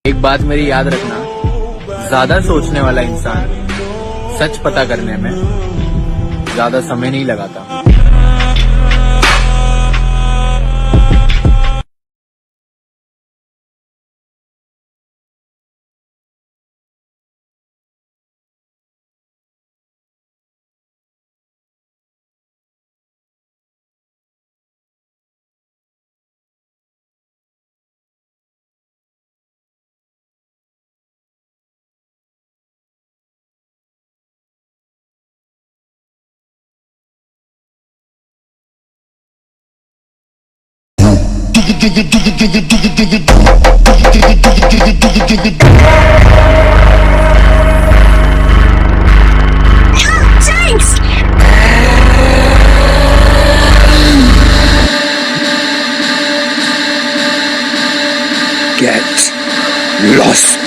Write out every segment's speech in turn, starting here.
एक बात मेरी याद रखना, ज्यादा सोचने वाला इंसान सच पता करने में ज्यादा समय नहीं लगाता। Thanks! Get lost.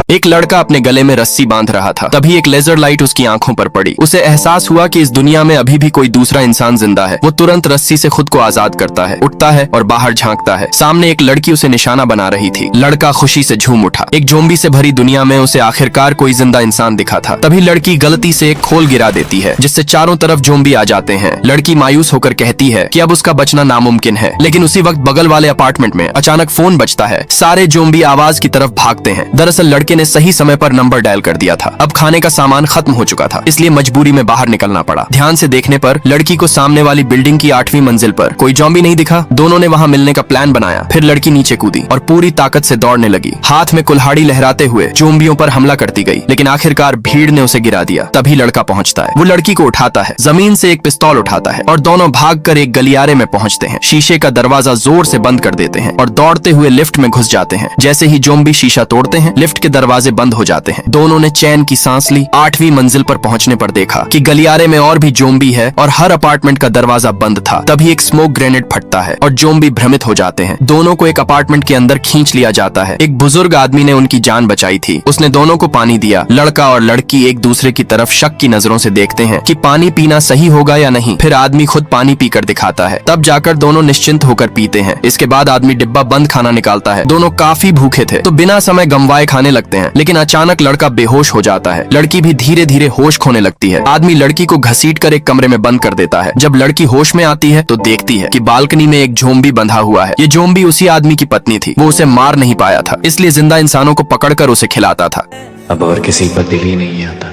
एक लड़का अपने गले में रस्सी बांध रहा था। तभी एक लेजर लाइट उसकी आंखों पर पड़ी। उसे एहसास हुआ कि इस दुनिया में अभी भी कोई दूसरा इंसान जिंदा है। वो तुरंत रस्सी से खुद को आजाद करता है, उठता है और बाहर झांकता है। सामने एक लड़की उसे निशाना बना रही थी। लड़का खुशी से झूम उठा। एक ज़ॉम्बी से भरी दुनिया में उसे आखिरकार कोई जिंदा इंसान दिखा था। तभी लड़की गलती से एक खोल गिरा देती है, जिससे चारों तरफ ज़ॉम्बी आ जाते हैं। लड़की मायूस होकर कहती है कि अब उसका बचना नामुमकिन है। लेकिन उसी वक्त बगल वाले अपार्टमेंट में अचानक फोन बजता है। सारे ज़ॉम्बी आवाज की तरफ भागते हैं। दरअसल लड़के ने सही समय पर नंबर डायल कर दिया था। अब खाने का सामान खत्म हो चुका था, इसलिए मजबूरी में बाहर निकलना पड़ा। ध्यान से देखने पर लड़की को सामने वाली बिल्डिंग की 8वीं मंजिल पर कोई ज़ॉम्बी नहीं दिखा। दोनों ने वहां मिलने का प्लान बनाया। फिर लड़की नीचे कूदी और पूरी ताकत से दौड़ने लगी। हाथ में कुल्हाड़ी लहराते हुए ज़ॉम्बियों पर हमला करती गई, लेकिन आखिरकार भीड़ ने उसे गिरा दिया। तभी लड़का पहुंचता है। वो लड़की को उठाता है, जमीन से एक पिस्तौल उठाता है और दोनों भागकर एक गलियारे में पहुंचते हैं। शीशे का दरवाजा जोर से बंद कर देते हैं और दौड़ते हुए लिफ्ट में घुस जाते हैं। जैसे ही ज़ॉम्बी शीशा तोड़ते हैं, लिफ्ट के दरवाजे बंद हो जाते हैं। दोनों ने चैन की सांस ली। 8वीं मंजिल पर पहुंचने पर देखा कि गलियारे में और भी ज़ॉम्बी है और हर अपार्टमेंट का दरवाजा बंद था। तभी एक स्मोक ग्रेनेड फटता है और ज़ॉम्बी भ्रमित हो जाते हैं। दोनों को एक अपार्टमेंट के अंदर खींच लिया जाता है। एक बुजुर्ग आदमी ने उनकी जान बचाई थी। उसने दोनों को पानी दिया। लड़का और लड़की एक दूसरे की तरफ शक की नजरों से देखते हैं कि पानी पीना सही होगा या नहीं। फिर आदमी खुद पानी पीकर दिखाता है। तब जाकर दोनों निश्चिंत होकर पीते हैं। इसके बाद आदमी डिब्बा बंद खाना निकालता है। दोनों काफी भूखे थे तो बिना समय गंवाए खाने लगते हैं, लेकिन अचानक लड़का बेहोश हो जाता है। लड़की भी धीरे धीरे होश खोने लगती है। आदमी लड़की को घसीटकर एक कमरे में बंद कर देता है। जब लड़की होश में आती है तो देखती है कि बालकनी में एक ज़ॉम्बी बंधा हुआ है। ये ज़ॉम्बी उसी आदमी की पत्नी थी। वो उसे मार नहीं पाया था, इसलिए जिंदा इंसानों को पकड़कर उसे खिलाता था। अब और किसी पर दिल ही नहीं आता।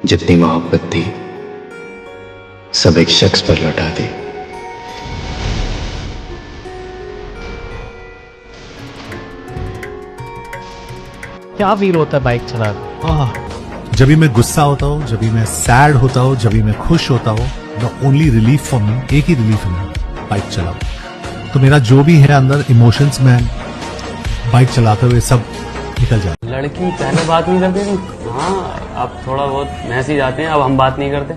जितनी मोहब्बत थी सब एक शख्स पर लौटा दी। क्या फील होता है बाइक चला? जब भी मैं गुस्सा होता हूँ, जब भी मैं सैड होता हूँ, जब भी मैं खुश होता हूँ, the only relief for me, एक ही रिलीफ है, बाइक चलाओ। तो मेरा जो भी है अंदर इमोशंस में बाइक चलाते हुए सब निकल जाए। लड़की पहले बात नहीं करती थी, हाँ अब थोड़ा बहुत मैसेज आते हैं, अब हम बात नहीं करते।